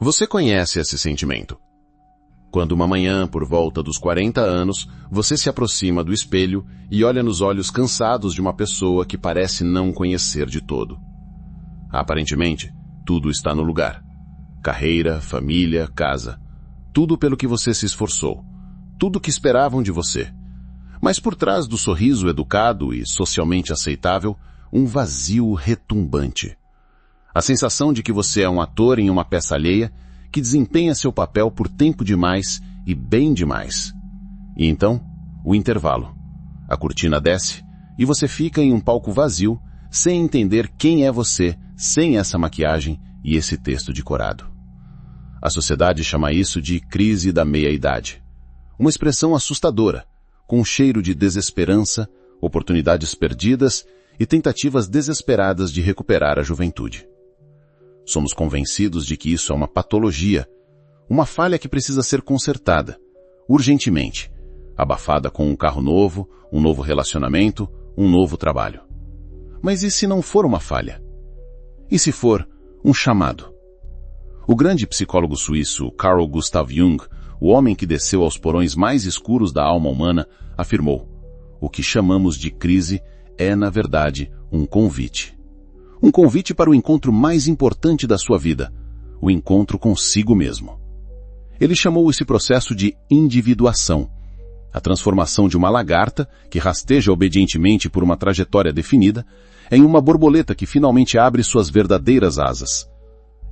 Você conhece esse sentimento? Quando uma manhã, por volta dos 40 anos, você se aproxima do espelho e olha nos olhos cansados de uma pessoa que parece não conhecer de todo. Aparentemente, tudo está no lugar. Carreira, família, casa. Tudo pelo que você se esforçou. Tudo que esperavam de você. Mas por trás do sorriso educado e socialmente aceitável, um vazio retumbante. A sensação de que você é um ator em uma peça alheia que desempenha seu papel por tempo demais e bem demais. E então, o intervalo. A cortina desce e você fica em um palco vazio, sem entender quem é você, sem essa maquiagem e esse texto decorado. A sociedade chama isso de crise da meia-idade. Uma expressão assustadora, com um cheiro de desesperança, oportunidades perdidas e tentativas desesperadas de recuperar a juventude. Somos convencidos de que isso é uma patologia, uma falha que precisa ser consertada, urgentemente, abafada com um carro novo, um novo relacionamento, um novo trabalho. Mas e se não for uma falha? E se for um chamado? O grande psicólogo suíço Carl Gustav Jung, o homem que desceu aos porões mais escuros da alma humana, afirmou: o que chamamos de crise é, na verdade, um convite. Um convite para o encontro mais importante da sua vida, o encontro consigo mesmo. Ele chamou esse processo de individuação, a transformação de uma lagarta, que rasteja obedientemente por uma trajetória definida, em uma borboleta que finalmente abre suas verdadeiras asas.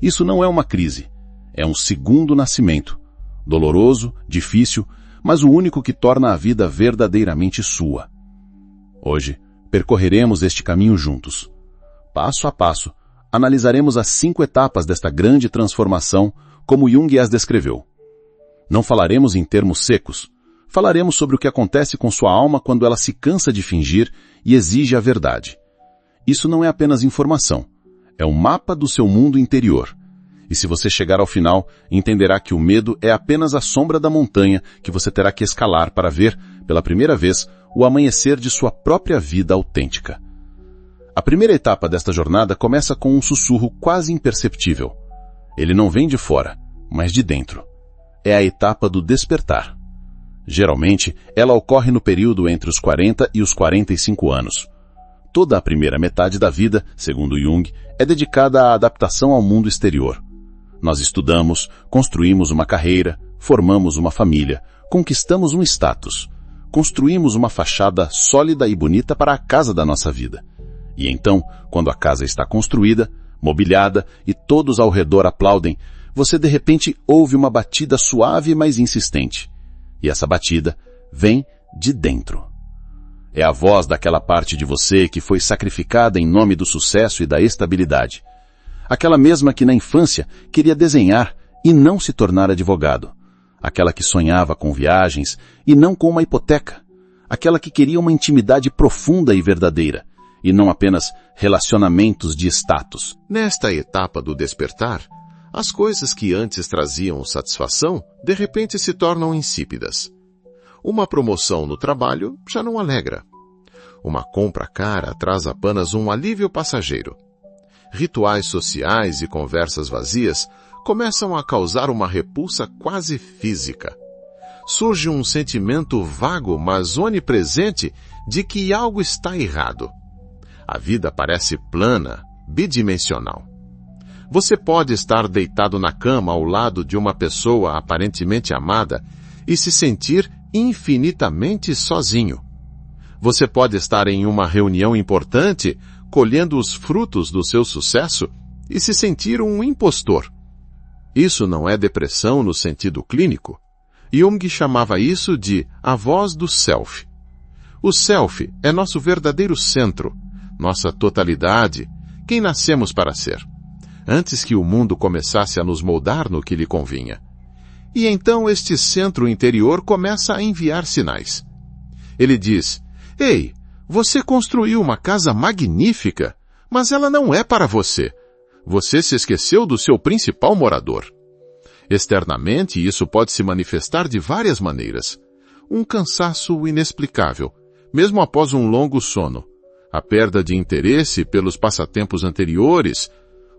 Isso não é uma crise, é um segundo nascimento, doloroso, difícil, mas o único que torna a vida verdadeiramente sua. Hoje, percorreremos este caminho juntos. Passo a passo, analisaremos as 5 etapas desta grande transformação, como Jung as descreveu. Não falaremos em termos secos. Falaremos sobre o que acontece com sua alma quando ela se cansa de fingir e exige a verdade. Isso não é apenas informação. É um mapa do seu mundo interior. E se você chegar ao final, entenderá que o medo é apenas a sombra da montanha que você terá que escalar para ver, pela primeira vez, o amanhecer de sua própria vida autêntica. A primeira etapa desta jornada começa com um sussurro quase imperceptível. Ele não vem de fora, mas de dentro. É a etapa do despertar. Geralmente, ela ocorre no período entre os 40 e os 45 anos. Toda a primeira metade da vida, segundo Jung, é dedicada à adaptação ao mundo exterior. Nós estudamos, construímos uma carreira, formamos uma família, conquistamos um status, construímos uma fachada sólida e bonita para a casa da nossa vida. E então, quando a casa está construída, mobiliada e todos ao redor aplaudem, você de repente ouve uma batida suave mas insistente. E essa batida vem de dentro. É a voz daquela parte de você que foi sacrificada em nome do sucesso e da estabilidade. Aquela mesma que na infância queria desenhar e não se tornar advogado. Aquela que sonhava com viagens e não com uma hipoteca. Aquela que queria uma intimidade profunda e verdadeira, e não apenas relacionamentos de status. Nesta etapa do despertar, as coisas que antes traziam satisfação, de repente se tornam insípidas. Uma promoção no trabalho já não alegra. Uma compra cara traz apenas um alívio passageiro. Rituais sociais e conversas vazias começam a causar uma repulsa quase física. Surge um sentimento vago, mas onipresente, de que algo está errado. A vida parece plana, bidimensional. Você pode estar deitado na cama ao lado de uma pessoa aparentemente amada e se sentir infinitamente sozinho. Você pode estar em uma reunião importante, colhendo os frutos do seu sucesso e se sentir um impostor. Isso não é depressão no sentido clínico. Jung chamava isso de a voz do self. O self é nosso verdadeiro centro, nossa totalidade, quem nascemos para ser, antes que o mundo começasse a nos moldar no que lhe convinha. E então este centro interior começa a enviar sinais. Ele diz: "Ei, você construiu uma casa magnífica, mas ela não é para você. Você se esqueceu do seu principal morador." Externamente, isso pode se manifestar de várias maneiras. Um cansaço inexplicável, mesmo após um longo sono. A perda de interesse pelos passatempos anteriores,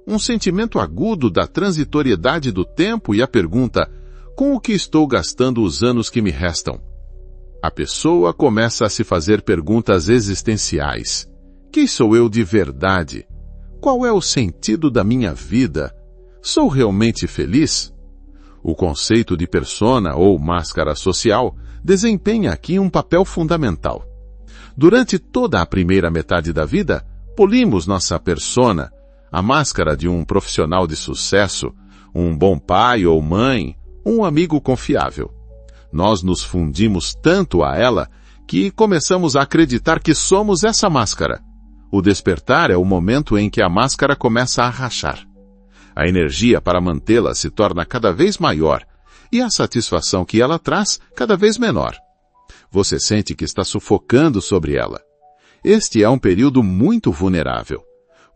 um sentimento agudo da transitoriedade do tempo e a pergunta: com o que estou gastando os anos que me restam? A pessoa começa a se fazer perguntas existenciais. Quem sou eu de verdade? Qual é o sentido da minha vida? Sou realmente feliz? O conceito de persona ou máscara social desempenha aqui um papel fundamental. Durante toda a primeira metade da vida, polimos nossa persona, a máscara de um profissional de sucesso, um bom pai ou mãe, um amigo confiável. Nós nos fundimos tanto a ela que começamos a acreditar que somos essa máscara. O despertar é o momento em que a máscara começa a rachar. A energia para mantê-la se torna cada vez maior e a satisfação que ela traz cada vez menor. Você sente que está sufocando sobre ela. Este é um período muito vulnerável.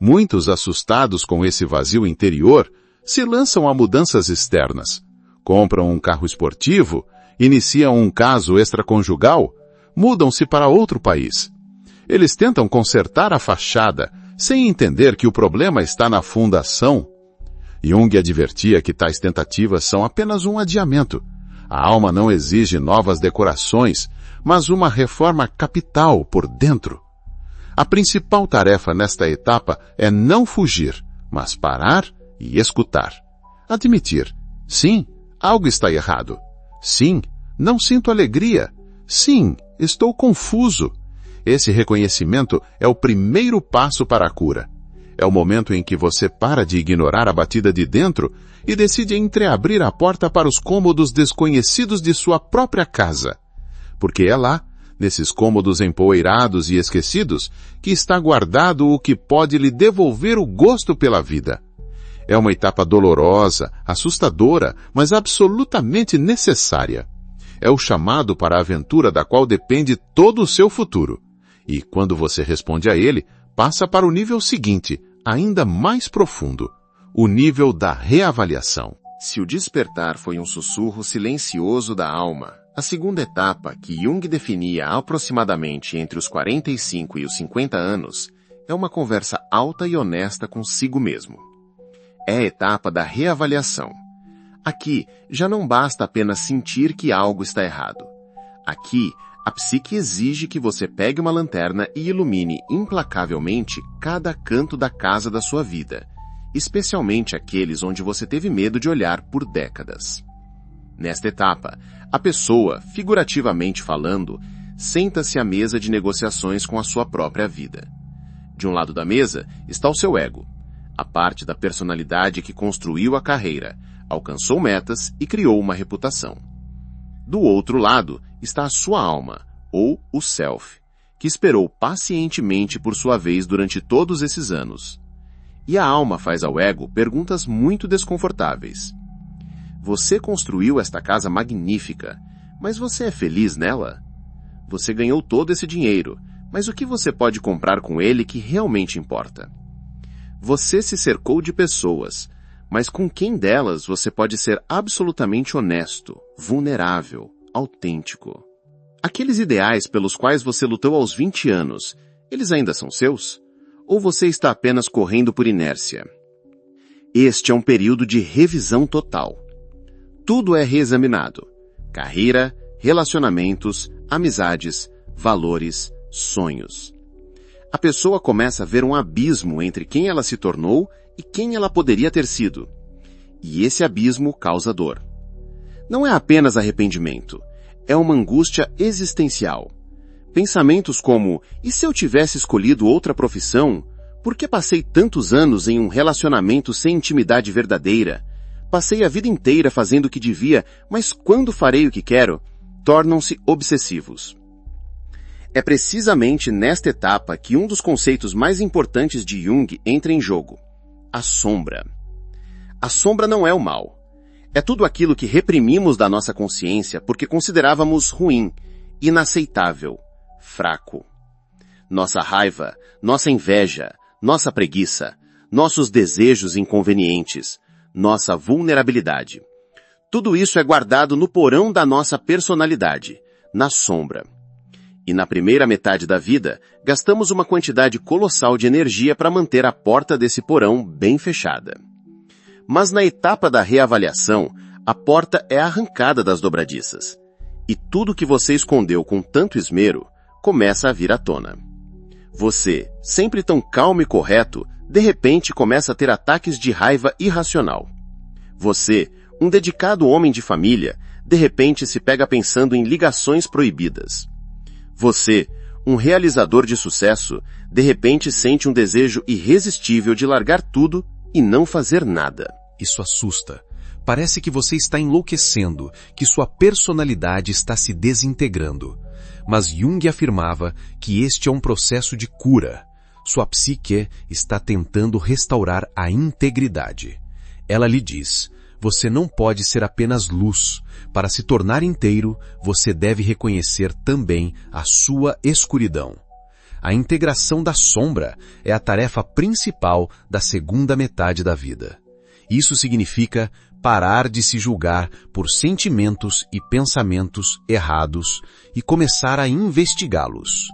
Muitos, assustados com esse vazio interior, se lançam a mudanças externas. Compram um carro esportivo, iniciam um caso extraconjugal, mudam-se para outro país. Eles tentam consertar a fachada, sem entender que o problema está na fundação. Jung advertia que tais tentativas são apenas um adiamento. A alma não exige novas decorações, mas uma reforma capital por dentro. A principal tarefa nesta etapa é não fugir, mas parar e escutar. Admitir: sim, algo está errado. Sim, não sinto alegria. Sim, estou confuso. Esse reconhecimento é o primeiro passo para a cura. É o momento em que você para de ignorar a batida de dentro e decide entreabrir a porta para os cômodos desconhecidos de sua própria casa. Porque é lá, nesses cômodos empoeirados e esquecidos, que está guardado o que pode lhe devolver o gosto pela vida. É uma etapa dolorosa, assustadora, mas absolutamente necessária. É o chamado para a aventura da qual depende todo o seu futuro. E quando você responde a ele, passa para o nível seguinte, ainda mais profundo, o nível da reavaliação. Se o despertar foi um sussurro silencioso da alma, a segunda etapa, que Jung definia aproximadamente entre os 45 e os 50 anos, é uma conversa alta e honesta consigo mesmo. É a etapa da reavaliação. Aqui, já não basta apenas sentir que algo está errado. Aqui, a psique exige que você pegue uma lanterna e ilumine implacavelmente cada canto da casa da sua vida, especialmente aqueles onde você teve medo de olhar por décadas. Nesta etapa, a pessoa, figurativamente falando, senta-se à mesa de negociações com a sua própria vida. De um lado da mesa está o seu ego, a parte da personalidade que construiu a carreira, alcançou metas e criou uma reputação. Do outro lado está a sua alma, ou o self, que esperou pacientemente por sua vez durante todos esses anos. E a alma faz ao ego perguntas muito desconfortáveis. Você construiu esta casa magnífica, mas você é feliz nela? Você ganhou todo esse dinheiro, mas o que você pode comprar com ele que realmente importa? Você se cercou de pessoas, mas com quem delas você pode ser absolutamente honesto, vulnerável, autêntico? Aqueles ideais pelos quais você lutou aos 20 anos, eles ainda são seus? Ou você está apenas correndo por inércia? Este é um período de revisão total. Tudo é reexaminado. Carreira, relacionamentos, amizades, valores, sonhos. A pessoa começa a ver um abismo entre quem ela se tornou e quem ela poderia ter sido. E esse abismo causa dor. Não é apenas arrependimento, é uma angústia existencial. Pensamentos como: e se eu tivesse escolhido outra profissão? Por que passei tantos anos em um relacionamento sem intimidade verdadeira? Passei a vida inteira fazendo o que devia, mas quando farei o que quero? Tornam-se obsessivos. É precisamente nesta etapa que um dos conceitos mais importantes de Jung entra em jogo: a sombra. A sombra não é o mal. É tudo aquilo que reprimimos da nossa consciência porque considerávamos ruim, inaceitável, fraco. Nossa raiva, nossa inveja, nossa preguiça, nossos desejos inconvenientes, nossa vulnerabilidade. Tudo isso é guardado no porão da nossa personalidade, na sombra. E na primeira metade da vida, gastamos uma quantidade colossal de energia para manter a porta desse porão bem fechada. Mas na etapa da reavaliação, a porta é arrancada das dobradiças. E tudo que você escondeu com tanto esmero começa a vir à tona. Você, sempre tão calmo e correto, de repente começa a ter ataques de raiva irracional. Você, um dedicado homem de família, de repente se pega pensando em ligações proibidas. Você, um realizador de sucesso, de repente sente um desejo irresistível de largar tudo e não fazer nada. Isso assusta. Parece que você está enlouquecendo, que sua personalidade está se desintegrando. Mas Jung afirmava que este é um processo de cura. Sua psique está tentando restaurar a integridade. Ela lhe diz: você não pode ser apenas luz. Para se tornar inteiro, você deve reconhecer também a sua escuridão. A integração da sombra é a tarefa principal da segunda metade da vida. Isso significa parar de se julgar por sentimentos e pensamentos errados e começar a investigá-los.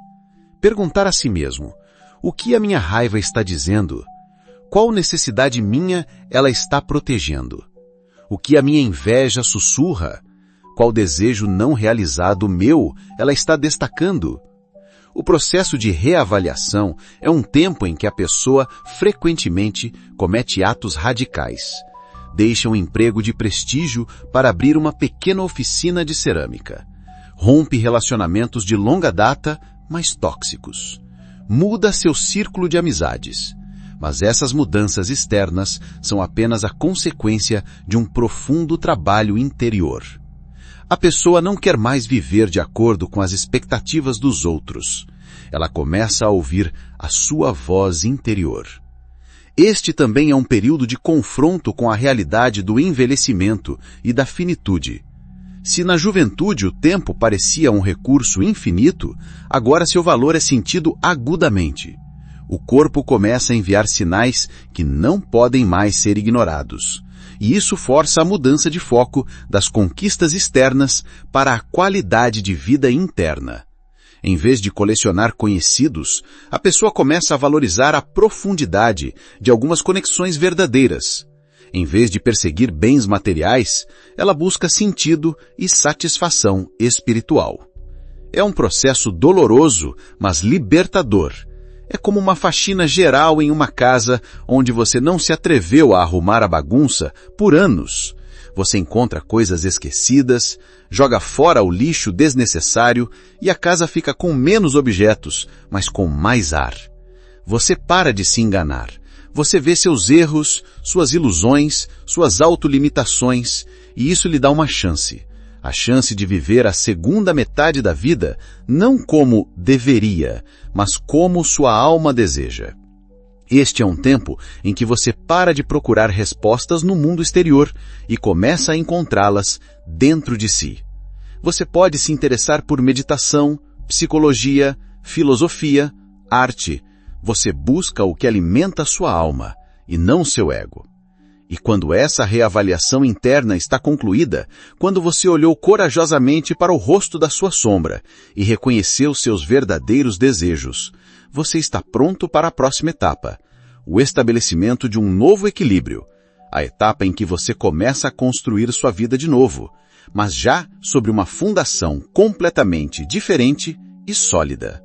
Perguntar a si mesmo: o que a minha raiva está dizendo? Qual necessidade minha ela está protegendo? O que a minha inveja sussurra? Qual desejo não realizado meu ela está destacando? O processo de reavaliação é um tempo em que a pessoa frequentemente comete atos radicais. Deixa um emprego de prestígio para abrir uma pequena oficina de cerâmica. Rompe relacionamentos de longa data, mas tóxicos. Muda seu círculo de amizades. Mas essas mudanças externas são apenas a consequência de um profundo trabalho interior. A pessoa não quer mais viver de acordo com as expectativas dos outros. Ela começa a ouvir a sua voz interior. Este também é um período de confronto com a realidade do envelhecimento e da finitude. Se na juventude o tempo parecia um recurso infinito, agora seu valor é sentido agudamente. O corpo começa a enviar sinais que não podem mais ser ignorados. E isso força a mudança de foco das conquistas externas para a qualidade de vida interna. Em vez de colecionar conhecidos, a pessoa começa a valorizar a profundidade de algumas conexões verdadeiras. Em vez de perseguir bens materiais, ela busca sentido e satisfação espiritual. É um processo doloroso, mas libertador. É como uma faxina geral em uma casa onde você não se atreveu a arrumar a bagunça por anos. Você encontra coisas esquecidas, joga fora o lixo desnecessário e a casa fica com menos objetos, mas com mais ar. Você para de se enganar. Você vê seus erros, suas ilusões, suas autolimitações, e isso lhe dá uma chance. A chance de viver a segunda metade da vida não como deveria, mas como sua alma deseja. Este é um tempo em que você para de procurar respostas no mundo exterior e começa a encontrá-las dentro de si. Você pode se interessar por meditação, psicologia, filosofia, arte. Você busca o que alimenta sua alma e não seu ego. E quando essa reavaliação interna está concluída, quando você olhou corajosamente para o rosto da sua sombra e reconheceu seus verdadeiros desejos, você está pronto para a próxima etapa, o estabelecimento de um novo equilíbrio, a etapa em que você começa a construir sua vida de novo, mas já sobre uma fundação completamente diferente e sólida.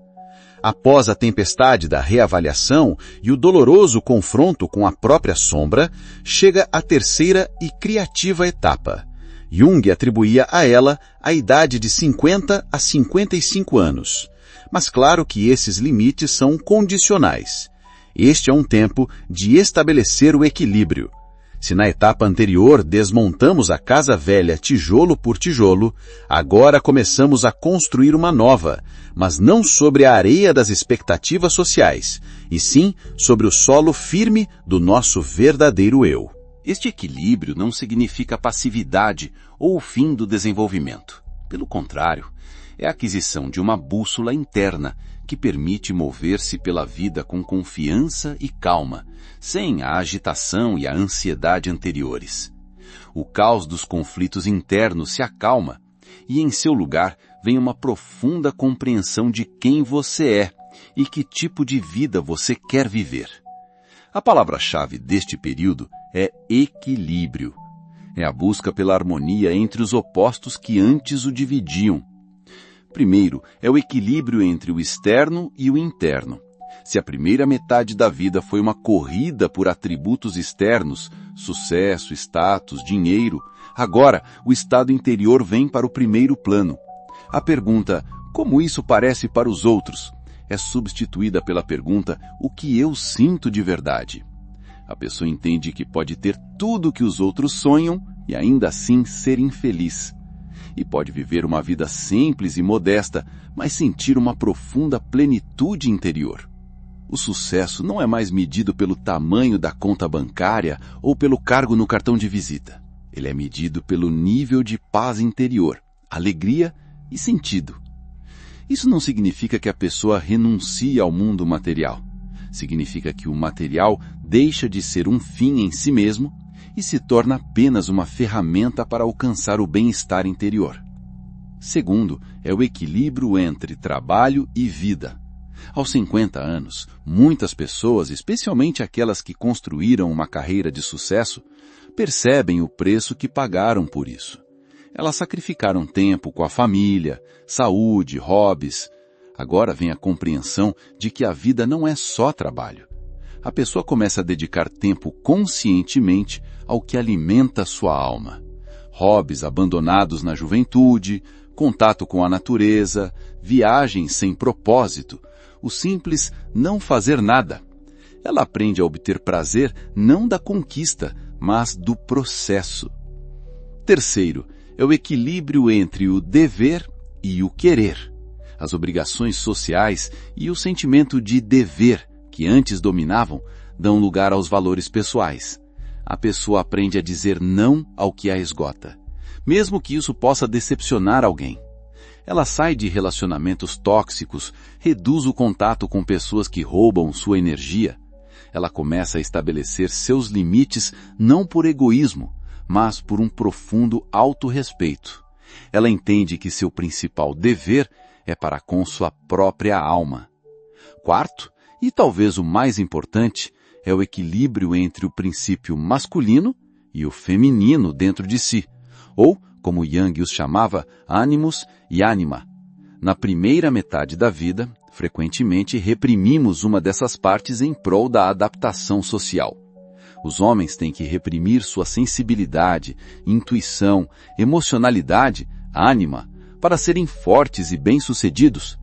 Após a tempestade da reavaliação e o doloroso confronto com a própria sombra, chega a terceira e criativa etapa. Jung atribuía a ela a idade de 50 a 55 anos. Mas claro que esses limites são condicionais. Este é um tempo de estabelecer o equilíbrio. Se na etapa anterior desmontamos a casa velha tijolo por tijolo, agora começamos a construir uma nova, mas não sobre a areia das expectativas sociais, e sim sobre o solo firme do nosso verdadeiro eu. Este equilíbrio não significa passividade ou o fim do desenvolvimento. Pelo contrário, é a aquisição de uma bússola interna que permite mover-se pela vida com confiança e calma, sem a agitação e a ansiedade anteriores. O caos dos conflitos internos se acalma e em seu lugar vem uma profunda compreensão de quem você é e que tipo de vida você quer viver. A palavra-chave deste período é equilíbrio. É a busca pela harmonia entre os opostos que antes o dividiam. Primeiro, é o equilíbrio entre o externo e o interno. Se a primeira metade da vida foi uma corrida por atributos externos, sucesso, status, dinheiro, agora o estado interior vem para o primeiro plano. A pergunta, como isso parece para os outros, é substituída pela pergunta, o que eu sinto de verdade? A pessoa entende que pode ter tudo o que os outros sonham e ainda assim ser infeliz. E pode viver uma vida simples e modesta, mas sentir uma profunda plenitude interior. O sucesso não é mais medido pelo tamanho da conta bancária ou pelo cargo no cartão de visita. Ele é medido pelo nível de paz interior, alegria e sentido. Isso não significa que a pessoa renuncie ao mundo material. Significa que o material deixa de ser um fim em si mesmo e se torna apenas uma ferramenta para alcançar o bem-estar interior. Segundo, é o equilíbrio entre trabalho e vida. Aos 50 anos, muitas pessoas, especialmente aquelas que construíram uma carreira de sucesso, percebem o preço que pagaram por isso. Elas sacrificaram tempo com a família, saúde, hobbies. Agora vem a compreensão de que a vida não é só trabalho. A pessoa começa a dedicar tempo conscientemente ao que alimenta sua alma. Hobbies abandonados na juventude, contato com a natureza, viagens sem propósito, o simples não fazer nada. Ela aprende a obter prazer não da conquista, mas do processo. Terceiro, é o equilíbrio entre o dever e o querer. As obrigações sociais e o sentimento de dever, que antes dominavam, dão lugar aos valores pessoais. A pessoa aprende a dizer não ao que a esgota, mesmo que isso possa decepcionar alguém. Ela sai de relacionamentos tóxicos, reduz o contato com pessoas que roubam sua energia. Ela começa a estabelecer seus limites não por egoísmo, mas por um profundo autorrespeito. Ela entende que seu principal dever é para com sua própria alma. Quarto, e talvez o mais importante, é o equilíbrio entre o princípio masculino e o feminino dentro de si, ou, como Jung os chamava, ânimos e ânima. Na primeira metade da vida, frequentemente reprimimos uma dessas partes em prol da adaptação social. Os homens têm que reprimir sua sensibilidade, intuição, emocionalidade, ânima, para serem fortes e bem-sucedidos.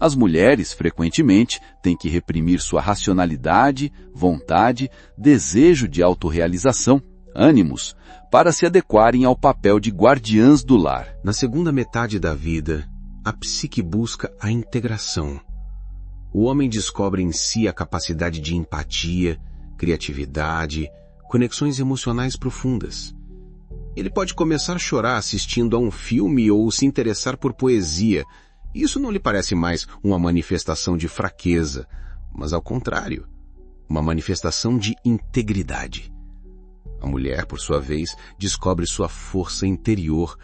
As mulheres, frequentemente, têm que reprimir sua racionalidade, vontade, desejo de autorrealização, ânimos, para se adequarem ao papel de guardiãs do lar. Na segunda metade da vida, a psique busca a integração. O homem descobre em si a capacidade de empatia, criatividade, conexões emocionais profundas. Ele pode começar a chorar assistindo a um filme ou se interessar por poesia. Isso não lhe parece mais uma manifestação de fraqueza, mas ao contrário, uma manifestação de integridade. A mulher, por sua vez, descobre sua força interior,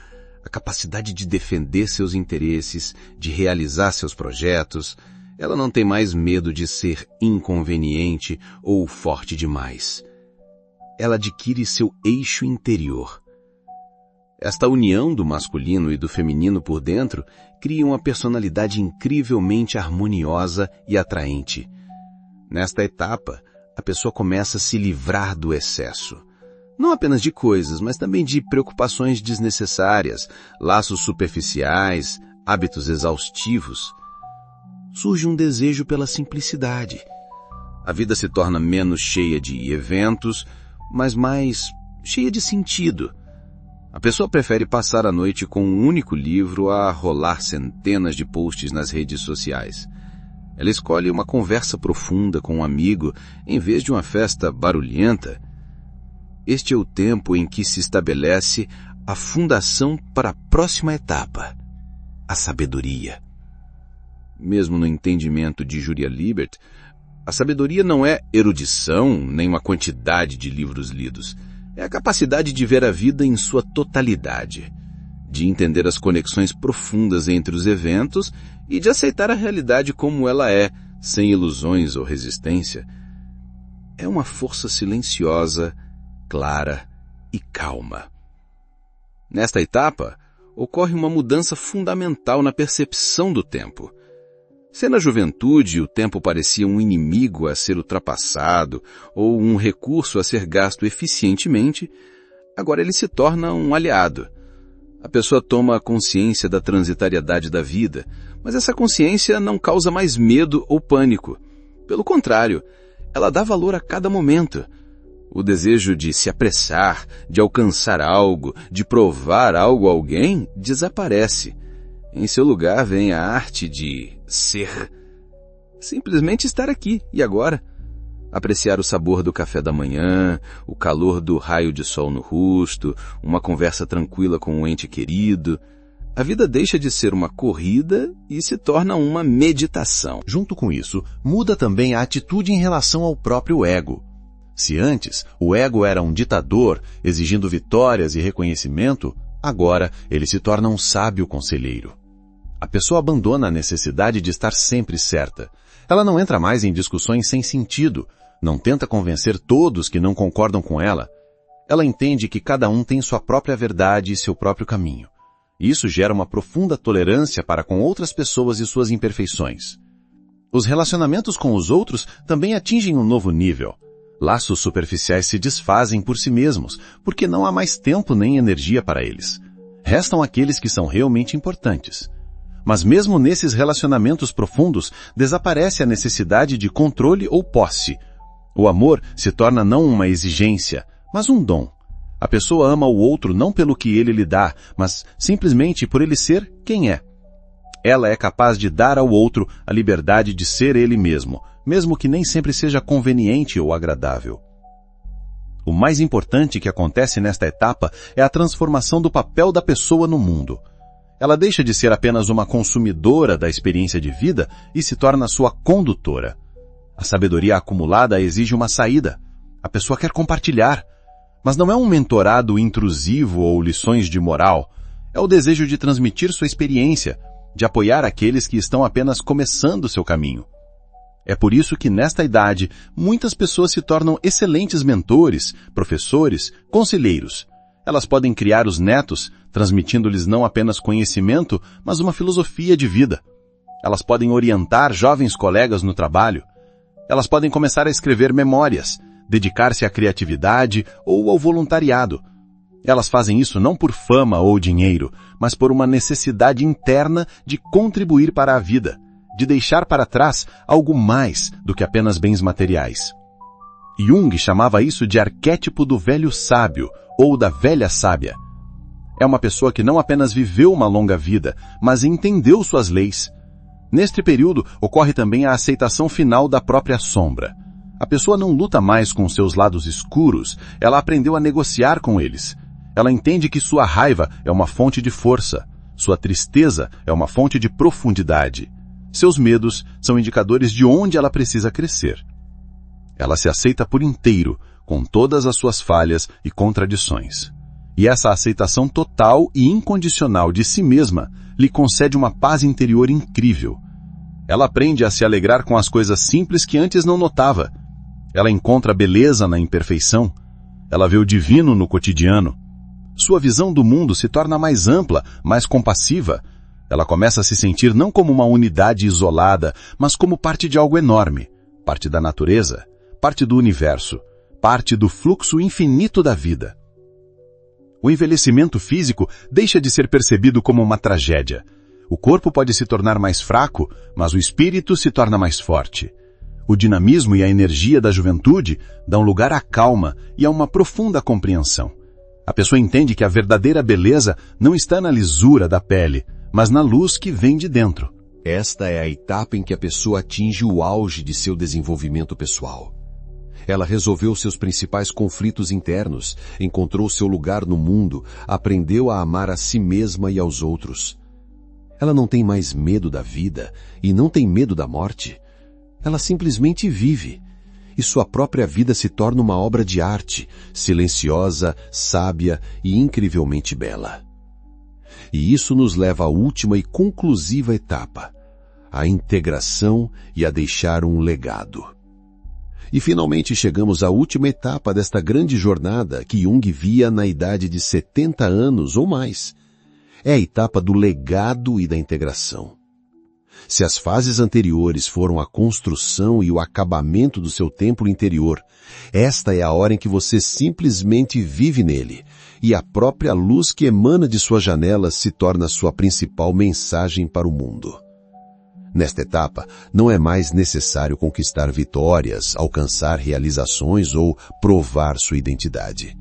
a capacidade de defender seus interesses, de realizar seus projetos. Ela não tem mais medo de ser inconveniente ou forte demais. Ela adquire seu eixo interior. Esta união do masculino e do feminino por dentro cria uma personalidade incrivelmente harmoniosa e atraente. Nesta etapa, a pessoa começa a se livrar do excesso. Não apenas de coisas, mas também de preocupações desnecessárias, laços superficiais, hábitos exaustivos. Surge um desejo pela simplicidade. A vida se torna menos cheia de eventos, mas mais cheia de sentido. A pessoa prefere passar a noite com um único livro a rolar centenas de posts nas redes sociais. Ela escolhe uma conversa profunda com um amigo em vez de uma festa barulhenta. Este é o tempo em que se estabelece a fundação para a próxima etapa, a sabedoria. Mesmo no entendimento de Julia Libert, a sabedoria não é erudição nem uma quantidade de livros lidos. É a capacidade de ver a vida em sua totalidade. de entender as conexões profundas entre os eventos e de aceitar a realidade como ela é, sem ilusões ou resistência. É uma força silenciosa, clara e calma. Nesta etapa, ocorre uma mudança fundamental na percepção do tempo. Se na juventude o tempo parecia um inimigo a ser ultrapassado ou um recurso a ser gasto eficientemente, agora ele se torna um aliado. A pessoa toma consciência da transitariedade da vida, mas essa consciência não causa mais medo ou pânico. Pelo contrário, ela dá valor a cada momento. O desejo de se apressar, de alcançar algo, de provar algo a alguém, desaparece. Em seu lugar vem a arte de ser. Simplesmente estar aqui e agora. Apreciar o sabor do café da manhã, o calor do raio de sol no rosto, uma conversa tranquila com um ente querido. A vida deixa de ser uma corrida e se torna uma meditação. Junto com isso, muda também a atitude em relação ao próprio ego. Se antes o ego era um ditador, exigindo vitórias e reconhecimento, agora ele se torna um sábio conselheiro. A pessoa abandona a necessidade de estar sempre certa. Ela não entra mais em discussões sem sentido, não tenta convencer todos que não concordam com ela. Ela entende que cada um tem sua própria verdade e seu próprio caminho. Isso gera uma profunda tolerância para com outras pessoas e suas imperfeições. Os relacionamentos com os outros também atingem um novo nível. Laços superficiais se desfazem por si mesmos, porque não há mais tempo nem energia para eles. Restam aqueles que são realmente importantes. Mas mesmo nesses relacionamentos profundos, desaparece a necessidade de controle ou posse. O amor se torna não uma exigência, mas um dom. A pessoa ama o outro não pelo que ele lhe dá, mas simplesmente por ele ser quem é. Ela é capaz de dar ao outro a liberdade de ser ele mesmo, mesmo que nem sempre seja conveniente ou agradável. O mais importante que acontece nesta etapa é a transformação do papel da pessoa no mundo. Ela deixa de ser apenas uma consumidora da experiência de vida e se torna sua condutora. A sabedoria acumulada exige uma saída. A pessoa quer compartilhar. Mas não é um mentorado intrusivo ou lições de moral. É o desejo de transmitir sua experiência, de apoiar aqueles que estão apenas começando seu caminho. É por isso que, nesta idade, muitas pessoas se tornam excelentes mentores, professores, conselheiros. Elas podem criar os netos, transmitindo-lhes não apenas conhecimento, mas uma filosofia de vida. Elas podem orientar jovens colegas no trabalho. Elas podem começar a escrever memórias, dedicar-se à criatividade ou ao voluntariado. Elas fazem isso não por fama ou dinheiro, mas por uma necessidade interna de contribuir para a vida, de deixar para trás algo mais do que apenas bens materiais. Jung chamava isso de arquétipo do velho sábio ou da velha sábia. É uma pessoa que não apenas viveu uma longa vida, mas entendeu suas leis. Neste período, ocorre também a aceitação final da própria sombra. A pessoa não luta mais com seus lados escuros, ela aprendeu a negociar com eles. Ela entende que sua raiva é uma fonte de força, sua tristeza é uma fonte de profundidade. Seus medos são indicadores de onde ela precisa crescer. Ela se aceita por inteiro, com todas as suas falhas e contradições. E essa aceitação total e incondicional de si mesma lhe concede uma paz interior incrível. Ela aprende a se alegrar com as coisas simples que antes não notava. Ela encontra beleza na imperfeição. Ela vê o divino no cotidiano. Sua visão do mundo se torna mais ampla, mais compassiva. Ela começa a se sentir não como uma unidade isolada, mas como parte de algo enorme, parte da natureza, parte do universo, parte do fluxo infinito da vida. O envelhecimento físico deixa de ser percebido como uma tragédia. O corpo pode se tornar mais fraco, mas o espírito se torna mais forte. O dinamismo e a energia da juventude dão lugar à calma e a uma profunda compreensão. A pessoa entende que a verdadeira beleza não está na lisura da pele, mas na luz que vem de dentro. Esta é a etapa em que a pessoa atinge o auge de seu desenvolvimento pessoal. Ela resolveu seus principais conflitos internos, encontrou seu lugar no mundo, aprendeu a amar a si mesma e aos outros. Ela não tem mais medo da vida e não tem medo da morte. Ela simplesmente vive. E sua própria vida se torna uma obra de arte, silenciosa, sábia e incrivelmente bela. E isso nos leva à última e conclusiva etapa, a integração e a deixar um legado. E finalmente chegamos à última etapa desta grande jornada que Jung via na idade de 70 anos ou mais. É a etapa do legado e da integração. Se as fases anteriores foram a construção e o acabamento do seu templo interior, esta é a hora em que você simplesmente vive nele, e a própria luz que emana de suas janelas se torna sua principal mensagem para o mundo. Nesta etapa, não é mais necessário conquistar vitórias, alcançar realizações ou provar sua identidade.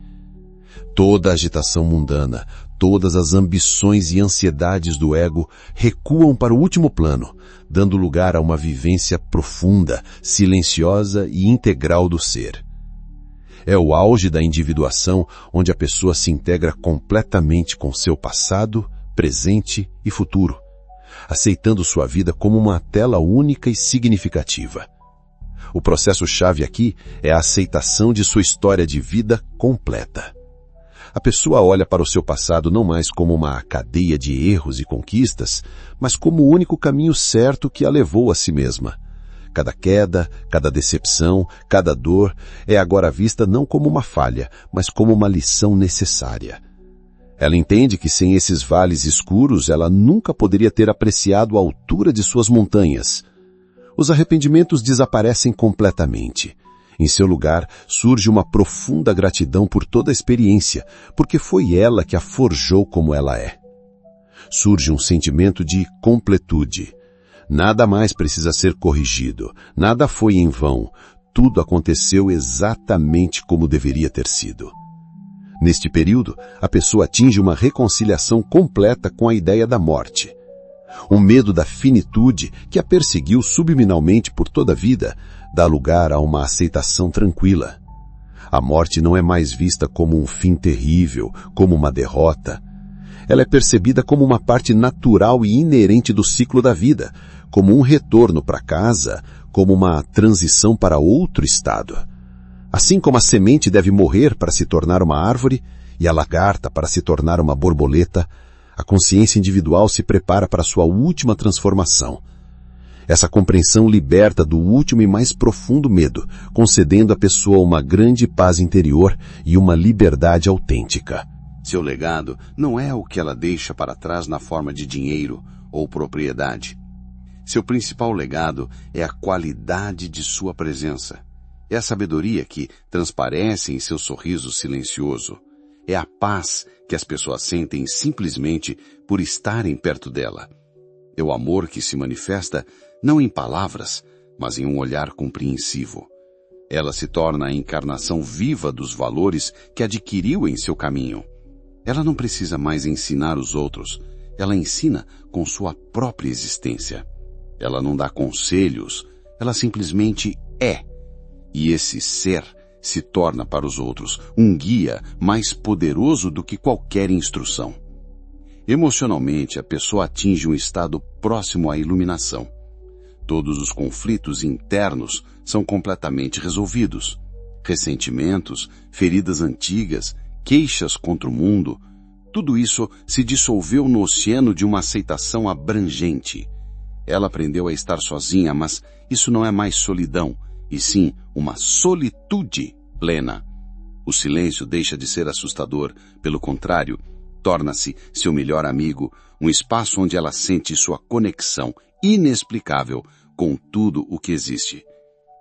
Toda a agitação mundana, todas as ambições e ansiedades do ego recuam para o último plano, dando lugar a uma vivência profunda, silenciosa e integral do ser. É o auge da individuação onde a pessoa se integra completamente com seu passado, presente e futuro, aceitando sua vida como uma tela única e significativa. O processo-chave aqui é a aceitação de sua história de vida completa. A pessoa olha para o seu passado não mais como uma cadeia de erros e conquistas, mas como o único caminho certo que a levou a si mesma. Cada queda, cada decepção, cada dor é agora vista não como uma falha, mas como uma lição necessária. Ela entende que sem esses vales escuros ela nunca poderia ter apreciado a altura de suas montanhas. Os arrependimentos desaparecem completamente. Em seu lugar, surge uma profunda gratidão por toda a experiência, porque foi ela que a forjou como ela é. Surge um sentimento de completude. Nada mais precisa ser corrigido, nada foi em vão, tudo aconteceu exatamente como deveria ter sido. Neste período, a pessoa atinge uma reconciliação completa com a ideia da morte. O medo da finitude, que a perseguiu subliminalmente por toda a vida, dá lugar a uma aceitação tranquila. A morte não é mais vista como um fim terrível, como uma derrota. Ela é percebida como uma parte natural e inerente do ciclo da vida, como um retorno para casa, como uma transição para outro estado. Assim como a semente deve morrer para se tornar uma árvore e a lagarta para se tornar uma borboleta, a consciência individual se prepara para sua última transformação. Essa compreensão liberta do último e mais profundo medo, concedendo à pessoa uma grande paz interior e uma liberdade autêntica. Seu legado não é o que ela deixa para trás na forma de dinheiro ou propriedade. Seu principal legado é a qualidade de sua presença. É a sabedoria que transparece em seu sorriso silencioso. É a paz que as pessoas sentem simplesmente por estarem perto dela. É o amor que se manifesta não em palavras, mas em um olhar compreensivo. Ela se torna a encarnação viva dos valores que adquiriu em seu caminho. Ela não precisa mais ensinar os outros. Ela ensina com sua própria existência. Ela não dá conselhos. Ela simplesmente é. E esse ser se torna para os outros um guia mais poderoso do que qualquer instrução. Emocionalmente, a pessoa atinge um estado próximo à iluminação. Todos os conflitos internos são completamente resolvidos. Ressentimentos, feridas antigas, queixas contra o mundo, tudo isso se dissolveu no oceano de uma aceitação abrangente. Ela aprendeu a estar sozinha, mas isso não é mais solidão, e sim uma solitude plena. O silêncio deixa de ser assustador, pelo contrário, torna-se seu melhor amigo, um espaço onde ela sente sua conexão inexplicável com tudo o que existe.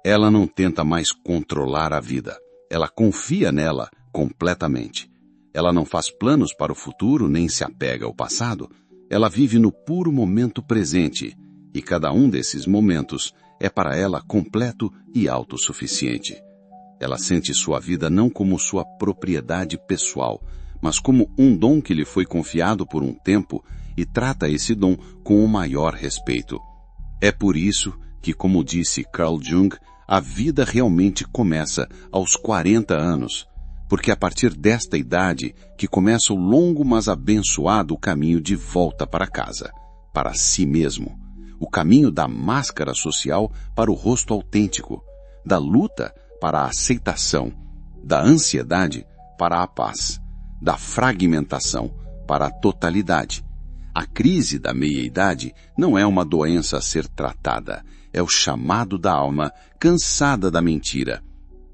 Ela não tenta mais controlar a vida, ela confia nela completamente. Ela não faz planos para o futuro nem se apega ao passado, ela vive no puro momento presente, e cada um desses momentos é para ela completo e autossuficiente. Ela sente sua vida não como sua propriedade pessoal, mas como um dom que lhe foi confiado por um tempo e trata esse dom com o maior respeito. É por isso que, como disse Carl Jung, a vida realmente começa aos 40 anos, porque é a partir desta idade que começa o longo mas abençoado caminho de volta para casa, para si mesmo. O caminho da máscara social para o rosto autêntico, da luta para a aceitação, da ansiedade para a paz, da fragmentação para a totalidade. A crise da meia-idade não é uma doença a ser tratada, é o chamado da alma cansada da mentira.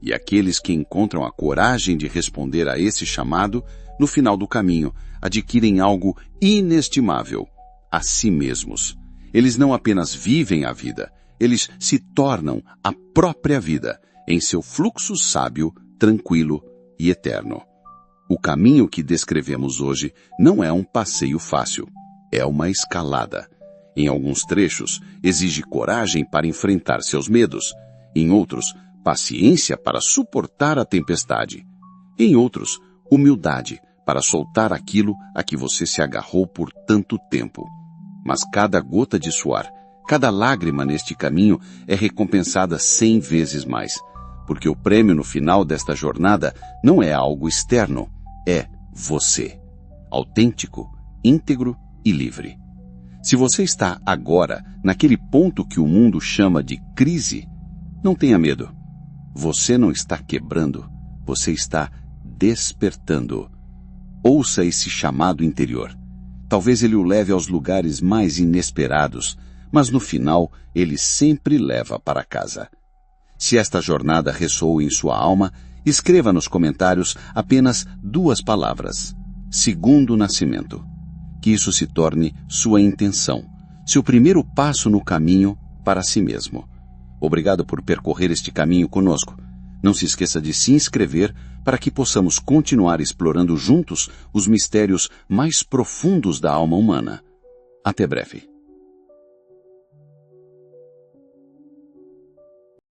E aqueles que encontram a coragem de responder a esse chamado, no final do caminho, adquirem algo inestimável, a si mesmos. Eles não apenas vivem a vida, eles se tornam a própria vida, em seu fluxo sábio, tranquilo e eterno. O caminho que descrevemos hoje não é um passeio fácil, é uma escalada. Em alguns trechos, exige coragem para enfrentar seus medos. Em outros, paciência para suportar a tempestade. Em outros, humildade para soltar aquilo a que você se agarrou por tanto tempo. Mas cada gota de suor, cada lágrima neste caminho é recompensada 100 vezes mais, porque o prêmio no final desta jornada não é algo externo, é você, autêntico, íntegro e livre. Se você está agora naquele ponto que o mundo chama de crise, não tenha medo. Você não está quebrando, você está despertando. Ouça esse chamado interior. Talvez ele o leve aos lugares mais inesperados, mas no final ele sempre leva para casa. Se esta jornada ressoou em sua alma, escreva nos comentários apenas 2 palavras: segundo nascimento. Que isso se torne sua intenção, seu primeiro passo no caminho para si mesmo. Obrigado por percorrer este caminho conosco. Não se esqueça de se inscrever para que possamos continuar explorando juntos os mistérios mais profundos da alma humana. Até breve.